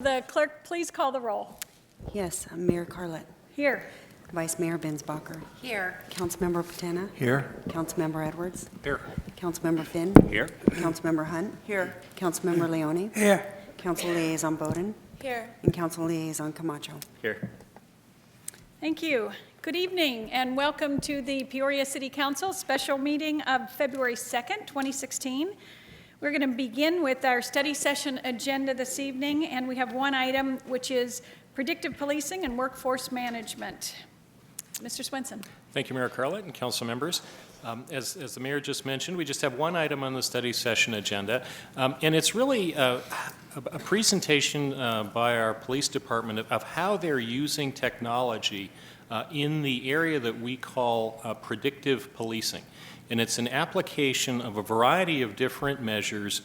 The clerk, please call the roll. Yes, Mayor Carlett. Here. Vice Mayor Bensbacher. Here. Councilmember Patena. Here. Councilmember Edwards. Here. Councilmember Finn. Here. Councilmember Hunt. Here. Councilmember Leone. Here. Council Liaison Bowden. Here. And Council Liaison Camacho. Here. Thank you. Good evening and welcome to the Peoria City Council special meeting of February 2nd, 2016. We're going to begin with our study session agenda this evening, and we have one item which is predictive policing and workforce management. Mr. Swenson. Thank you, Mayor Carlett and council members. As the mayor just mentioned, we just have one item on the study session agenda, and it's really a presentation by our police department of how they're using technology in the area that we call predictive policing. And it's an application of a variety of different measures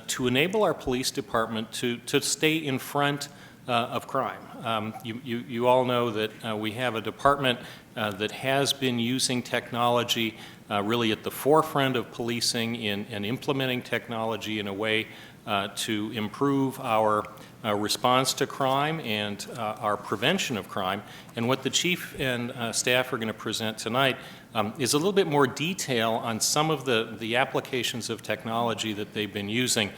to enable our police department to stay in front of crime. You all know that we have a department that has been using technology really at the forefront of policing and implementing technology in a way to improve our response to crime and our prevention of crime. And what the chief and staff are going to present tonight is a little bit more detail on some of the applications of technology that they've been using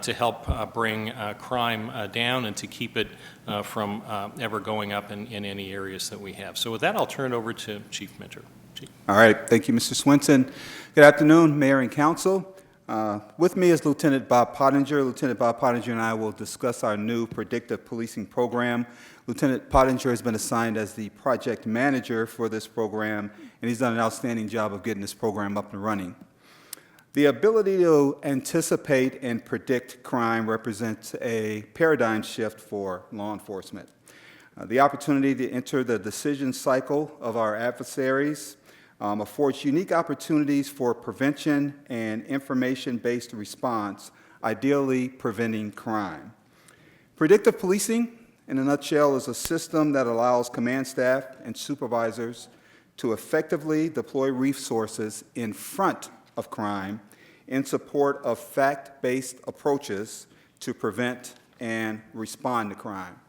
to help bring crime down and to keep it from ever going up in any areas that we have. So with that, I'll turn it over to Chief Minter. Chief. All right. Thank you, Mr. Swenson. Good afternoon, Mayor and Council. With me is Lieutenant Bob Pottinger. Lieutenant Bob Pottinger and I will discuss our new predictive policing program. Lieutenant Pottinger has been assigned as the project manager for this program, and he's done an outstanding job of getting this program up and running. The ability to anticipate and predict crime represents a paradigm shift for law enforcement. The opportunity to enter the decision cycle of our adversaries affords unique opportunities for prevention and information-based response, ideally preventing crime. Predictive policing, in a nutshell, is a system that allows command staff and supervisors to effectively deploy resources in front of crime in support of fact-based approaches to prevent and respond to crime.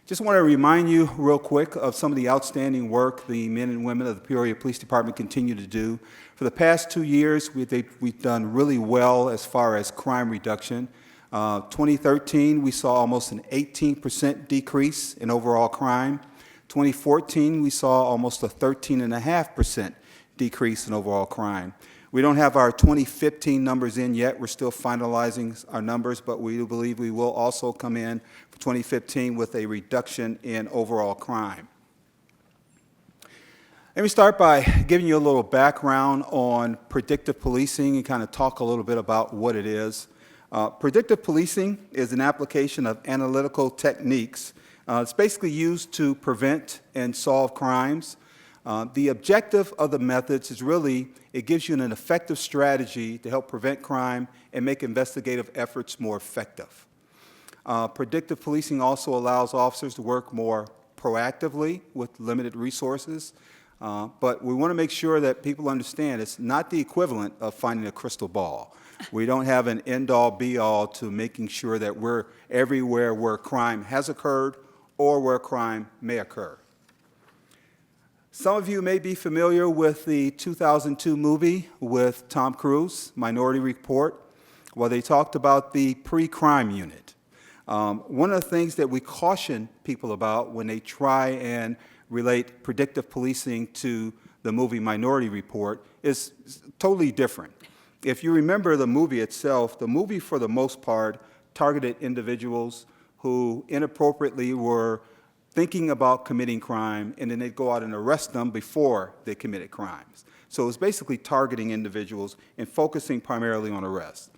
Just want to remind you real quick of some of the outstanding work the men and women of the Peoria Police Department continue to do. For the past 2 years, we've done really well as far as crime reduction. 2013, we saw almost an 18% decrease in overall crime. 2014, we saw almost a 13.5% decrease in overall crime. We don't have our 2015 numbers in yet. We're still finalizing our numbers, but we do believe we will also come in for 2015 with a reduction in overall crime. Let me start by giving you a little background on predictive policing and kind of talk a little bit about what it is. Predictive policing is an application of analytical techniques. It's basically used to prevent and solve crimes. The objective of the methods is really, it gives you an effective strategy to help prevent crime and make investigative efforts more effective. Predictive policing also allows officers to work more proactively with limited resources, but we want to make sure that people understand it's not the equivalent of finding a crystal ball. We don't have an end-all, be-all to making sure that we're everywhere where crime has occurred or where crime may occur. Some of you may be familiar with the 2002 movie with Tom Cruise, Minority Report, where they talked about the pre-crime unit. One of the things that we caution people about when they try and relate predictive policing to the movie Minority Report is totally different. If you remember the movie itself, the movie for the most part targeted individuals who inappropriately were thinking about committing crime, and then they'd go out and arrest them before they committed crimes. So it's basically targeting individuals and focusing primarily on arrests.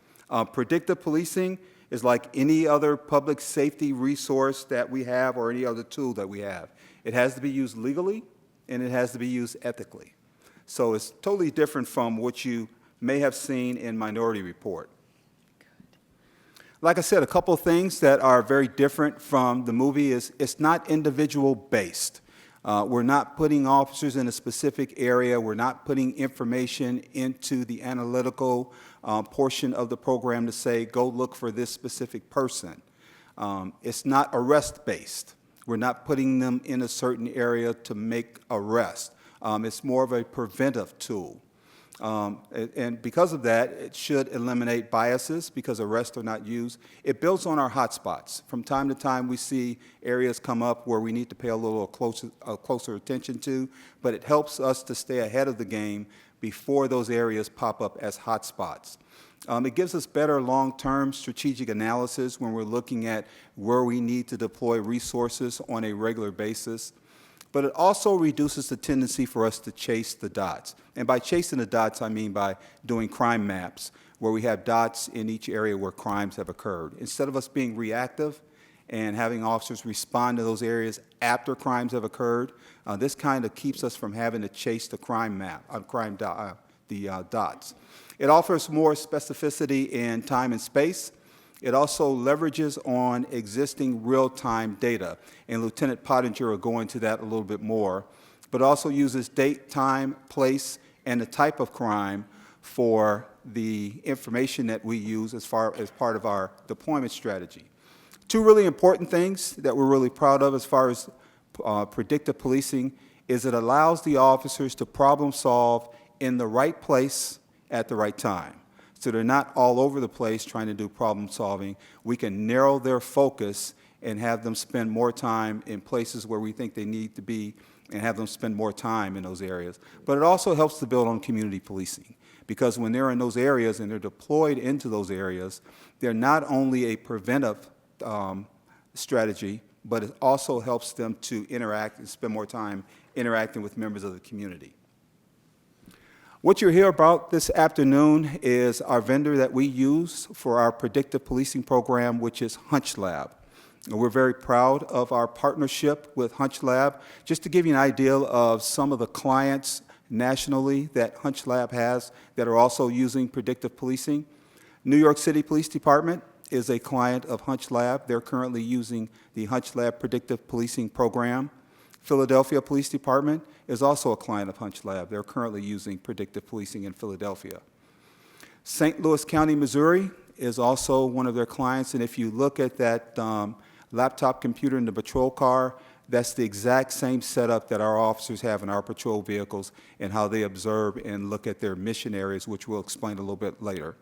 Predictive policing is like any other public safety resource that we have or any other tool that we have. It has to be used legally, and it has to be used ethically. So it's totally different from what you may have seen in Minority Report. Like I said, a couple of things that are very different from the movie is it's not individual based. We're not putting officers in a specific area. We're not putting information into the analytical portion of the program to say, go look for this specific person. It's not arrest-based. We're not putting them in a certain area to make arrest. It's more of a preventive tool. And because of that, it should eliminate biases because arrests are not used. It builds on our hotspots. From time to time, we see areas come up where we need to pay a little closer attention to, but it helps us to stay ahead of the game before those areas pop up as hotspots. It gives us better long-term strategic analysis when we're looking at where we need to deploy resources on a regular basis. But it also reduces the tendency for us to chase the dots. And by chasing the dots, I mean by doing crime maps, where we have dots in each area where crimes have occurred. Instead of us being reactive and having officers respond to those areas after crimes have occurred, this kind of keeps us from having to chase the crime map, dots. It offers more specificity in time and space. It also leverages on existing real-time data, and Lieutenant Pottinger will go into that a little bit more, but also uses date, time, place, and the type of crime for the information that we use as part of our deployment strategy. Two really important things that we're really proud of as far as predictive policing is it allows the officers to problem solve in the right place at the right time. So they're not all over the place trying to do problem solving. We can narrow their focus and have them spend more time in places where we think they need to be and have them spend more time in those areas. But it also helps to build on community policing because when they're in those areas and they're deployed into those areas, they're not only a preventive strategy, but it also helps them to interact and spend more time interacting with members of the community. What you'll hear about this afternoon is our vendor that we use for our predictive policing program, which is HunchLab. And we're very proud of our partnership with HunchLab. Just to give you an idea of some of the clients nationally that HunchLab has that are also using predictive policing, New York City Police Department is a client of HunchLab. They're currently using the HunchLab predictive policing program. Philadelphia Police Department is also a client of HunchLab. They're currently using predictive policing in Philadelphia. St. Louis County, Missouri is also one of their clients, and if you look at that laptop computer in the patrol car, that's the exact same setup that our officers have in our patrol vehicles and how they observe and look at their mission areas, which we'll explain a little bit later.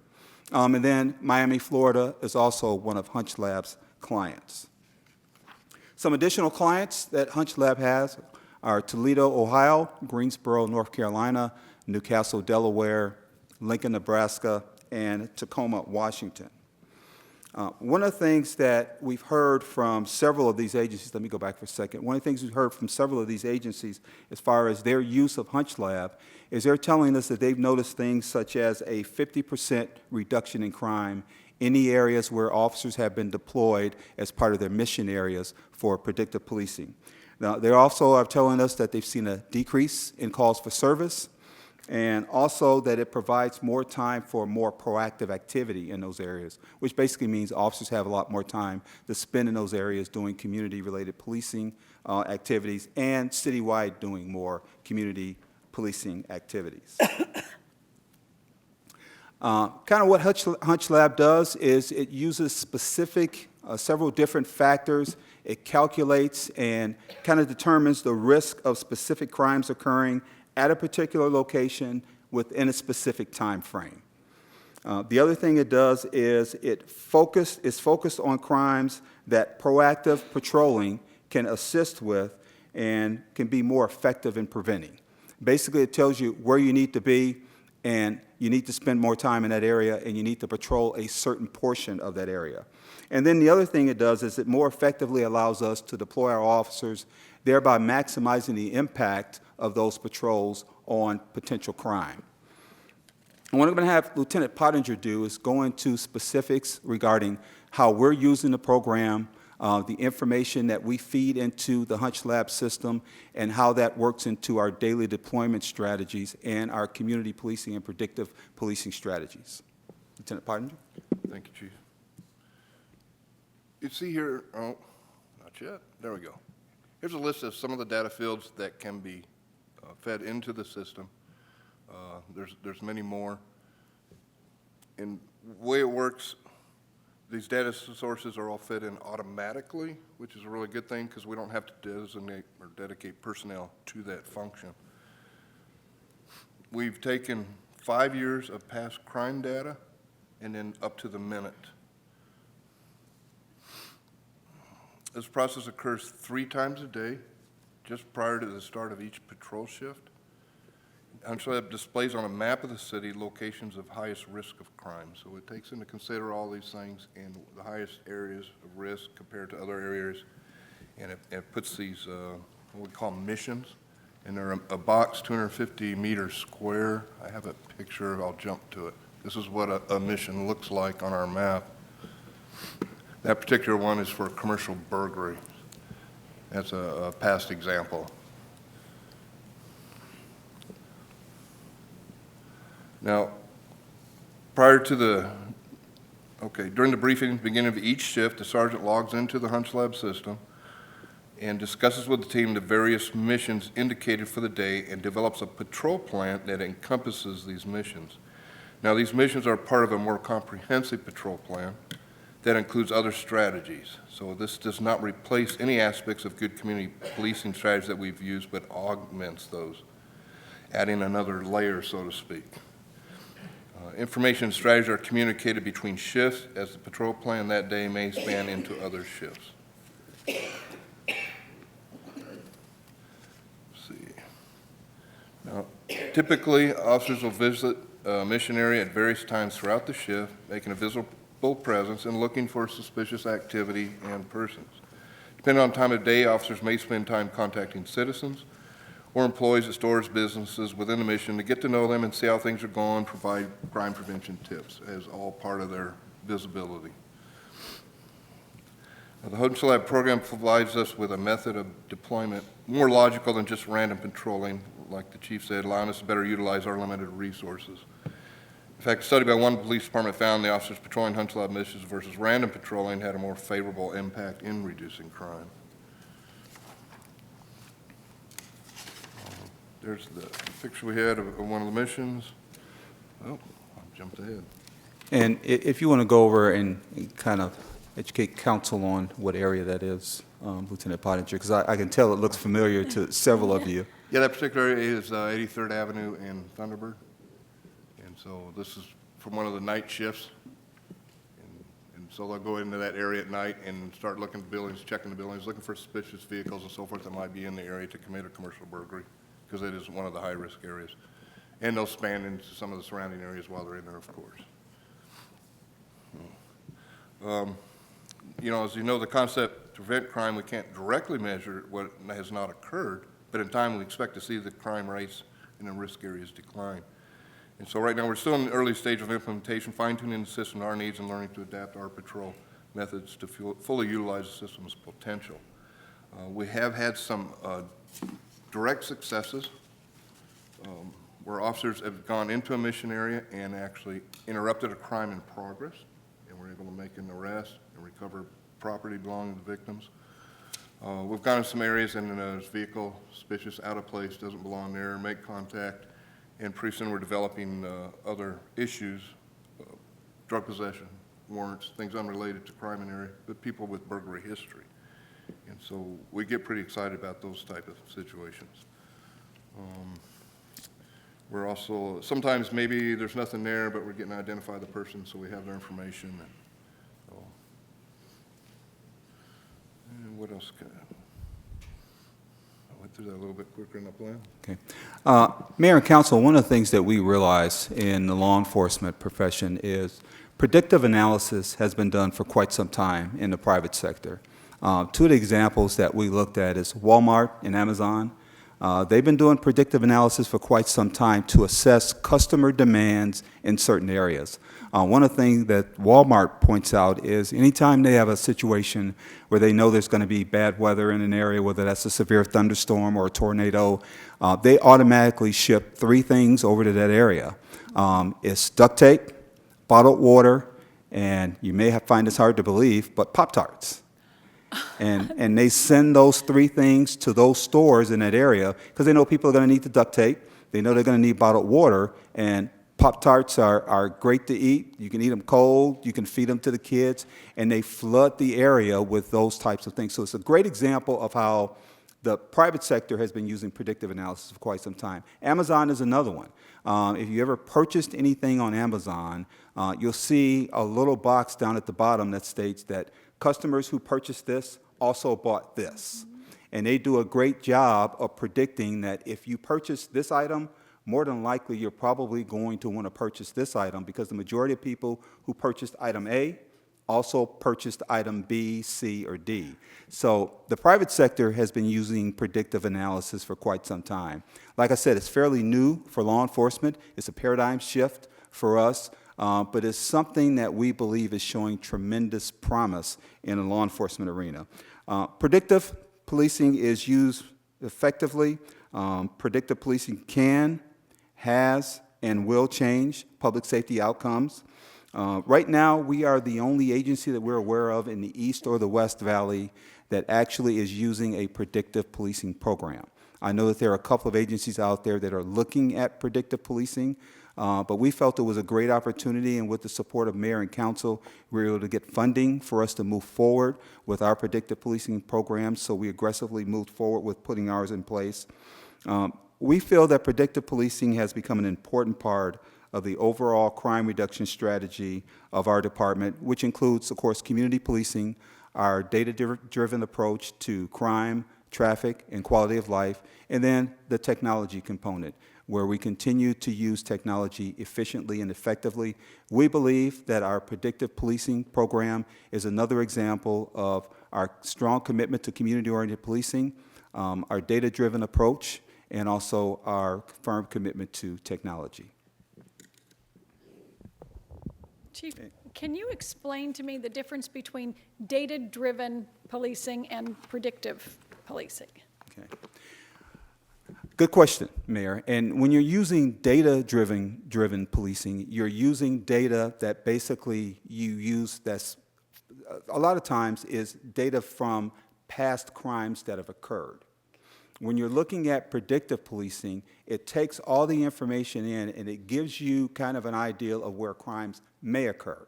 And then Miami, Florida is also one of HunchLab's clients. Some additional clients that HunchLab has are Toledo, Ohio, Greensboro, North Carolina, Newcastle, Delaware, Lincoln, Nebraska, and Tacoma, Washington. One of the things that we've heard from several of these agencies, let me go back for a second. One of the things we've heard from several of these agencies as far as their use of HunchLab is they're telling us that they've noticed things such as a 50% reduction in crime in the areas where officers have been deployed as part of their mission areas for predictive policing. Now, they also are telling us that they've seen a decrease in calls for service, and also that it provides more time for more proactive activity in those areas, which basically means officers have a lot more time to spend in those areas doing community-related policing activities and citywide doing more community policing activities. Kind of what HunchLab does is it uses several different factors. It calculates and kind of determines the risk of specific crimes occurring at a particular location within a specific time frame. The other thing it does is it's focused on crimes that proactive patrolling can assist with and can be more effective in preventing. Basically, it tells you where you need to be, and you need to spend more time in that area, and you need to patrol a certain portion of that area. And then the other thing it does is it more effectively allows us to deploy our officers, thereby maximizing the impact of those patrols on potential crime. And what I'm going to have Lieutenant Pottinger do is go into specifics regarding how we're using the program, the information that we feed into the HunchLab system, and how that works into our daily deployment strategies and our community policing and predictive policing strategies. Lieutenant Pottinger? Thank you, Chief. You see here, oh, not yet. There we go. Here's a list of some of the data fields that can be fed into the system. There's many more. And the way it works, These data sources are all fed in automatically, which is a really good thing because we don't have to designate or dedicate personnel to that function. We've taken 5 years of past crime data and then up to the minute. This process occurs 3 times a day, just prior to the start of each patrol shift. HunchLab displays on a map of the city locations of highest risk of crime. So it takes into consider all these things and the highest areas of risk compared to other areas. And it puts these, what we call missions, and they're a box 250 meters square. I have a picture, I'll jump to it. This is what a mission looks like on our map. That particular one is for commercial burglary. That's a past example. Now, during the briefing, beginning of each shift, the sergeant logs into the HunchLab system and discusses with the team the various missions indicated for the day and develops a patrol plan that encompasses these missions. Now, these missions are part of a more comprehensive patrol plan that includes other strategies. So this does not replace any aspects of good community policing strategies that we've used, but augments those, adding another layer, so to speak. Information and strategies are communicated between shifts, as the patrol plan that day may span into other shifts. Let's see. Now, typically, officers will visit a mission area at various times throughout the shift, making a visible presence and looking for suspicious activity and persons. Depending on time of day, officers may spend time contacting citizens or employees at stores, businesses within the mission to get to know them and see how things are going, provide crime prevention tips as all part of their visibility. Now, the HunchLab program provides us with a method of deployment more logical than just random patrolling, like the chief said, allowing us to better utilize our limited resources. In fact, a study by one police department found the officers patrolling HunchLab missions versus random patrolling had a more favorable impact in reducing crime. There's the picture we had of one of the missions. Oh, I jumped ahead. And if you want to go over and kind of educate council on what area that is, Lieutenant Pottinger, because I can tell it looks familiar to several of you. Yeah, that particular area is 83rd Avenue and Thunderbird. And so this is from one of the night shifts. And so they'll go into that area at night and start looking at buildings, checking the buildings, looking for suspicious vehicles and so forth that might be in the area to commit a commercial burglary, because it is one of the high-risk areas. And they'll span into some of the surrounding areas while they're in there, of course. You know, as you know, the concept to prevent crime, we can't directly measure what has not occurred, but in time we expect to see the crime rates in the risk areas decline. And so right now we're still in the early stage of implementation, fine-tuning the system to our needs and learning to adapt our patrol methods to fully utilize the system's potential. We have had some direct successes where officers have gone into a mission area and actually interrupted a crime in progress, and were able to make an arrest and recover property belonging to the victims. We've gone in some areas and a vehicle suspicious, out of place, doesn't belong there, make contact, and pretty soon we're developing other issues, drug possession, warrants, things unrelated to crime in the area, but people with burglary history. And so we get pretty excited about those type of situations. We're also, sometimes maybe there's nothing there, but we're getting to identify the person so we have their information. And what else? I went through that a little bit quicker than I planned. Okay. Mayor and council, one of the things that we realize in the law enforcement profession is predictive analysis has been done for quite some time in the private sector. Two of the examples that we looked at is Walmart and Amazon. They've been doing predictive analysis for quite some time to assess customer demands in certain areas. One of the things that Walmart points out is anytime they have a situation where they know there's going to be bad weather in an area, whether that's a severe thunderstorm or a tornado, they automatically ship 3 things over to that area. It's duct tape, bottled water, and you may find this hard to believe, but Pop-Tarts. And they send those 3 things to those stores in that area because they know people are going to need the duct tape, they know they're going to need bottled water, and Pop-Tarts are great to eat. You can eat them cold, you can feed them to the kids, and they flood the area with those types of things. So it's a great example of how the private sector has been using predictive analysis for quite some time. Amazon is another one. If you ever purchased anything on Amazon, you'll see a little box down at the bottom that states that customers who purchased this also bought this. And they do a great job of predicting that if you purchase this item, more than likely you're probably going to want to purchase this item, because the majority of people who purchased item A also purchased item B, C, or D. So the private sector has been using predictive analysis for quite some time. Like I said, it's fairly new for law enforcement. It's a paradigm shift for us, but it's something that we believe is showing tremendous promise in the law enforcement arena. Predictive policing is used effectively. Predictive policing can, has, and will change public safety outcomes. Right now, we are the only agency that we're aware of in the East or the West Valley that actually is using a predictive policing program. I know that there are a couple of agencies out there that are looking at predictive policing, but we felt it was a great opportunity, and with the support of mayor and council, we were able to get funding for us to move forward with our predictive policing program, so we aggressively moved forward with putting ours in place. We feel that predictive policing has become an important part of the overall crime reduction strategy of our department, which includes, of course, community policing, our data-driven approach to crime, traffic, and quality of life, and then the technology component, where we continue to use technology efficiently and effectively. We believe that our predictive policing program is another example of our strong commitment to community-oriented policing, our data-driven approach, and also our firm commitment to technology. Chief, can you explain to me the difference between data-driven policing and predictive policing? Okay. Good question, Mayor. And when you're using data-driven policing, you're using data that basically you use that's a lot of times is data from past crimes that have occurred. When you're looking at predictive policing, it takes all the information in and it gives you kind of an idea of where crimes may occur.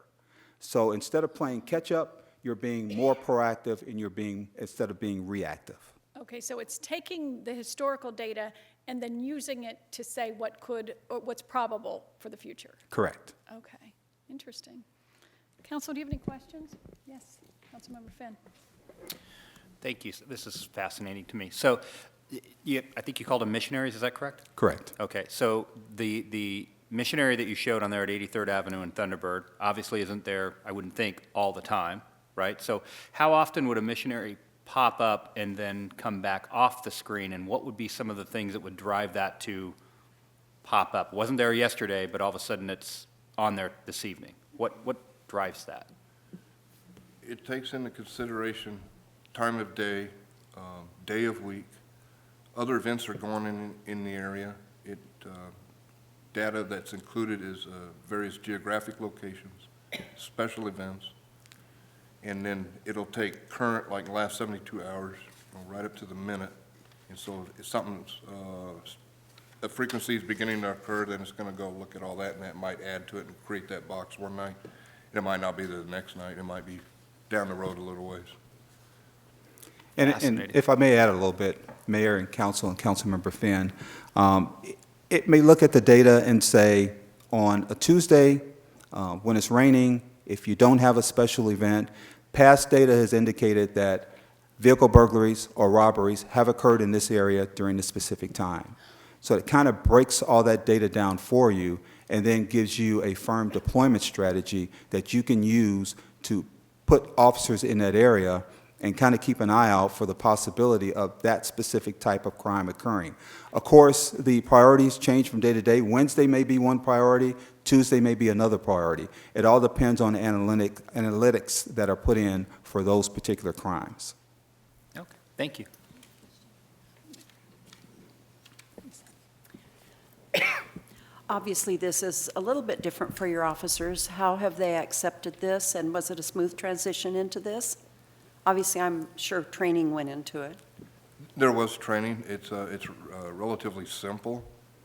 So instead of playing catch-up, you're being more proactive and instead of being reactive. Okay, so it's taking the historical data and then using it to say what could, or what's probable for the future. Correct. Okay, interesting. Council, do you have any questions? Yes, Councilmember Finn. Thank you. This is fascinating to me. So I think you called them missionaries, is that correct? Correct. Okay, so the missionary that you showed on there at 83rd Avenue in Thunderbird obviously isn't there, I wouldn't think, all the time, right? So how often would a missionary pop up and then come back off the screen, and what would be some of the things that would drive that to pop up? Wasn't there yesterday, but all of a sudden it's on there this evening. What drives that? It takes into consideration time of day, day of week. Other events are going on in the area. Data that's included is various geographic locations, special events, and then it'll take current, like the last 72 hours, right up to the minute. And so if something's, a frequency is beginning to occur, then it's going to go look at all that, and that might add to it and create that box one night. It might not be the next night. It might be down the road a little ways. And if I may add a little bit, Mayor and Council and Councilmember Finn, it may look at the data and say, on a Tuesday, when it's raining, if you don't have a special event, past data has indicated that vehicle burglaries or robberies have occurred in this area during this specific time. So it kind of breaks all that data down for you and then gives you a firm deployment strategy that you can use to put officers in that area and kind of keep an eye out for the possibility of that specific type of crime occurring. Of course, the priorities change from day to day. Wednesday may be one priority, Tuesday may be another priority. It all depends on the analytics that are put in for those particular crimes. Okay, thank you. Obviously, this is a little bit different for your officers. How have they accepted this, and was it a smooth transition into this? Obviously, I'm sure training went into it. There was training. It's relatively simple.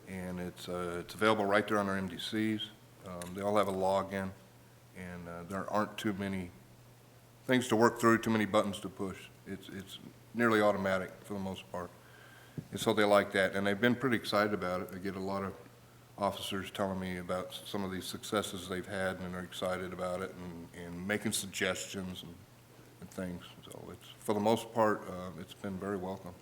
and it's available right there on our MDCs. They all have a login, and there aren't too many things to work through, too many buttons to push. It's nearly automatic for the most part. And so they like that, and they've been pretty excited about it. I get a lot of officers telling me about some of these successes they've had, and they're excited about it and making suggestions and things. So it's, for the most part, it's been very welcome.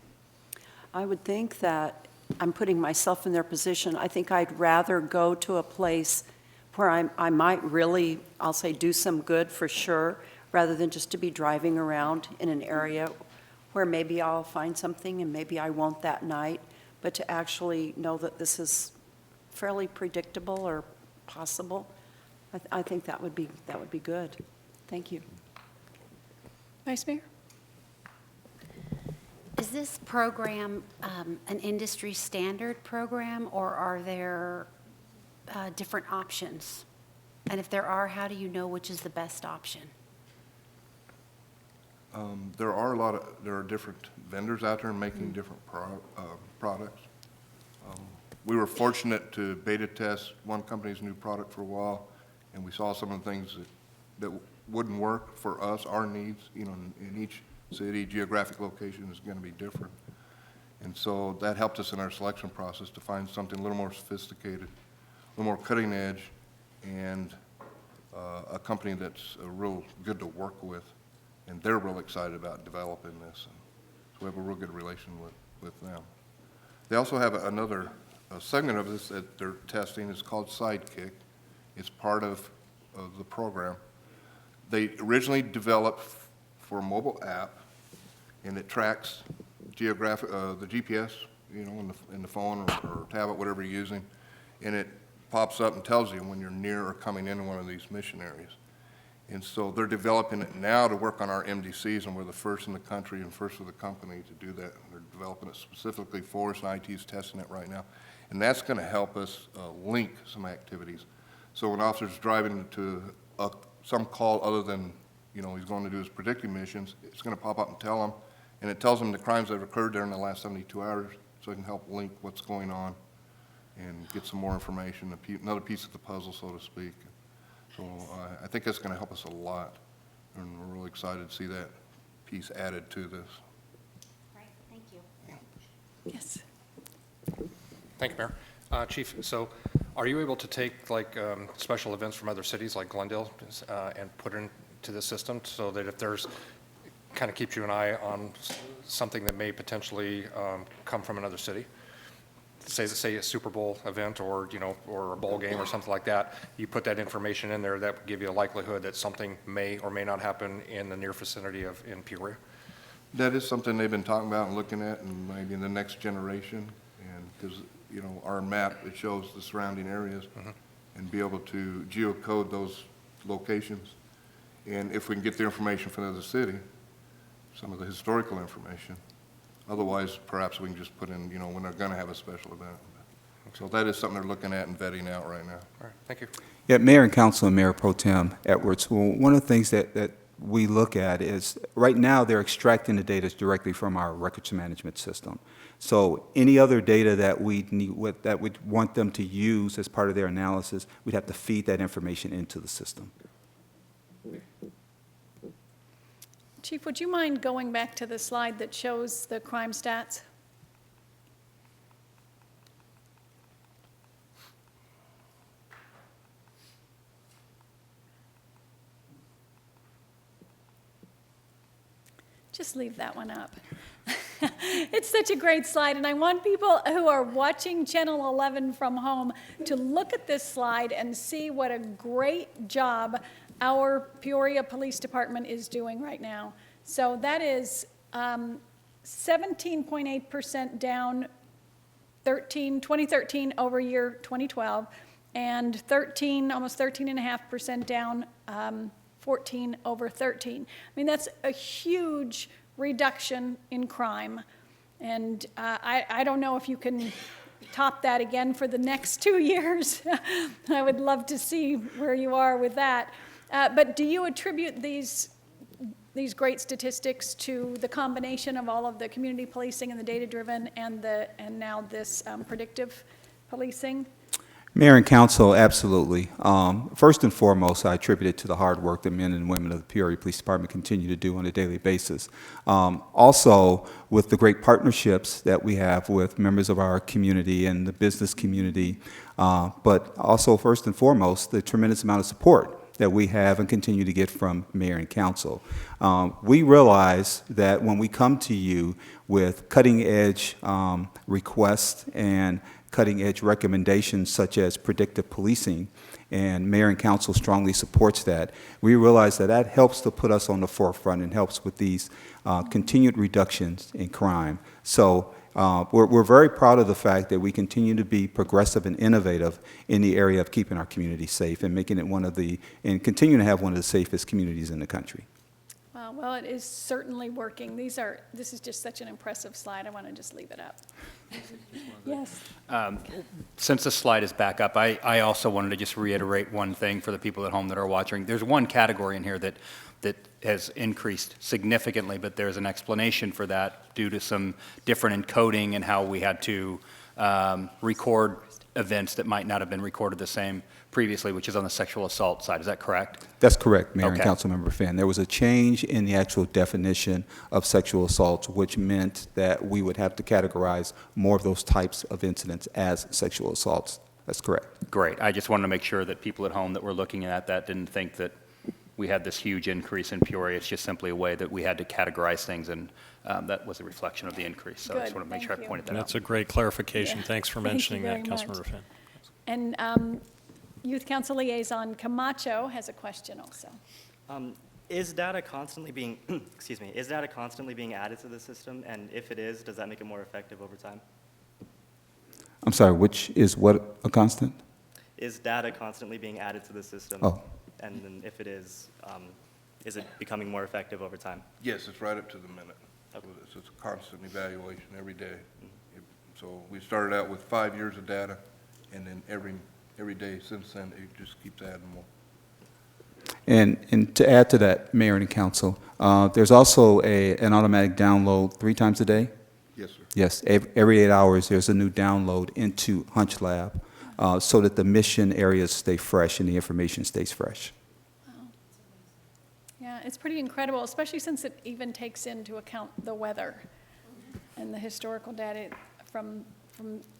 I would think that, I'm putting myself in their position, I think I'd rather go to a place where I might really, I'll say, do some good for sure, rather than just to be driving around in an area where maybe I'll find something and maybe I won't that night, but to actually know that this is fairly predictable or possible, I think that would be good. Thank you. Vice Mayor? Is this program an industry standard program, or are there different options? And if there are, how do you know which is the best option? There are different vendors out there making different products. We were fortunate to beta test one company's new product for a while, and we saw some of the things that wouldn't work for us, our needs. You know, in each city, geographic location is going to be different. And so that helped us in our selection process to find something a little more sophisticated, a little more cutting edge, and a company that's real good to work with. And they're real excited about developing this. And so we have a real good relation with them. They also have another segment of this that they're testing. It's called Sidekick. It's part of the program. They originally developed for a mobile app, and it tracks the GPS, you know, in the phone or tablet, whatever you're using, and it pops up and tells you when you're near or coming into one of these mission areas. And so they're developing it now to work on our MDCs, and we're the first in the country and first of the company to do that. They're developing it specifically for us, and IT is testing it right now. And that's going to help us link some activities. So when officers driving to some call other than, you know, he's going to do his predictive missions, it's going to pop up and tell him, and it tells him the crimes that have occurred there in the last 72 hours, so it can help link what's going on and get some more information, another piece of the puzzle, so to speak. So I think that's going to help us a lot, and we're really excited to see that piece added to this. Right, thank you. Yes. Thank you, Mayor. Chief, so are you able to take like special events from other cities like Glendale and put into the system so that if there's, kind of keeps you an eye on something that may potentially come from another city? Say a Super Bowl event or, you know, or a bowl game or something like that, you put that information in there that would give you a likelihood that something may or may not happen in the near vicinity in Peoria? That is something they've been talking about and looking at, and maybe in the next generation, and because, you know, our map, it shows the surrounding areas, and be able to geocode those locations. And if we can get the information from the other city, some of the historical information, otherwise, perhaps we can just put in, you know, when they're going to have a special event. So that is something they're looking at and vetting out right now. All right, thank you. Yeah, Mayor and Council and Mayor Pro Tem Edwards, well, one of the things that we look at is, right now, they're extracting the data directly from our records management system. So any other data that we need, that we'd want them to use as part of their analysis, we'd have to feed that information into the system. Chief, would you mind going back to the slide that shows the crime stats? Just leave that one up. It's such a great slide, and I want people who are watching Channel 11 from home to look at this slide and see what a great job our Peoria Police Department is doing right now. So that is 17.8% down 2013 over year 2012, and almost 13.5% down 14 over 13. I mean, that's a huge reduction in crime. And I don't know if you can top that again for the next 2 years. I would love to see where you are with that. But do you attribute these great statistics to the combination of all of the community policing and the data-driven and now this predictive policing? Mayor and council, absolutely. First and foremost, I attribute it to the hard work that men and women of the Peoria Police Department continue to do on a daily basis. Also, with the great partnerships that we have with members of our community and the business community, but also, first and foremost, the tremendous amount of support that we have and continue to get from mayor and council. We realize that when we come to you with cutting-edge requests and cutting-edge recommendations such as predictive policing, and mayor and council strongly supports that, we realize that that helps to put us on the forefront and helps with these continued reductions in crime. So we're very proud of the fact that we continue to be progressive and innovative in the area of keeping our community safe and making it and continuing to have one of the safest communities in the country. Wow, well, it is certainly working. This is just such an impressive slide. I want to just leave it up. Yes. Since the slide is back up, I also wanted to just reiterate one thing for the people at home that are watching. There's one category in here that has increased significantly, but there's an explanation for that due to some different encoding and how we had to record events that might not have been recorded the same previously, which is on the sexual assault side. Is that correct? That's correct, Mayor and Okay. Councilmember Finn. There was a change in the actual definition of sexual assault, which meant that we would have to categorize more of those types of incidents as sexual assaults. That's correct. Great. I just wanted to make sure that people at home that were looking at that didn't think that we had this huge increase in Peoria. It's just simply a way that we had to categorize things, and that was a reflection of the increase. So I just Good. want to make sure Thank I you. pointed that And out. that's a great clarification. Yeah. Thanks for Thank you mentioning that, very much. Councilmember Finn. And Youth Council Liaison Camacho has a question also. Is data constantly being, excuse me, is data constantly being added to the system? And if it is, does that make it more effective over time? I'm sorry, which is what a constant? Is data constantly being added to the system? Oh. And then if it is it becoming more effective over time? Yes, it's right up to the minute. Okay. It's a constant evaluation every day. So we started out with 5 years of data, and then every day since then, it just keeps adding more. And to add to that, Mayor and Council, there's also an automatic download 3 times a day? Yes, sir. Yes, every 8 hours, there's a new download into HunchLab so that the mission areas stay fresh and the information stays fresh. Yeah, it's pretty incredible, especially since it even takes into account the weather and the historical data from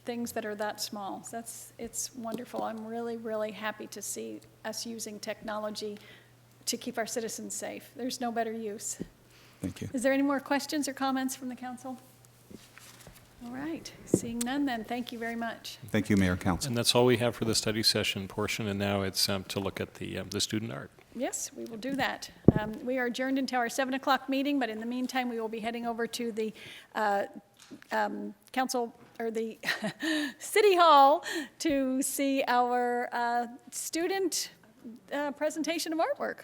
things that are that small. So it's wonderful. I'm really, really happy to see us using technology to keep our citizens safe. There's no better use. Thank you. Is there any more questions or comments from the council? All right, seeing none then, thank you very much. Thank you, Mayor and Council. And that's all we have for the study session portion, and now it's to look at the student art. Yes, we will do that. We are adjourned until our 7 o'clock meeting, but in the meantime, we will be heading over to the council, or the City Hall to see our student presentation of artwork.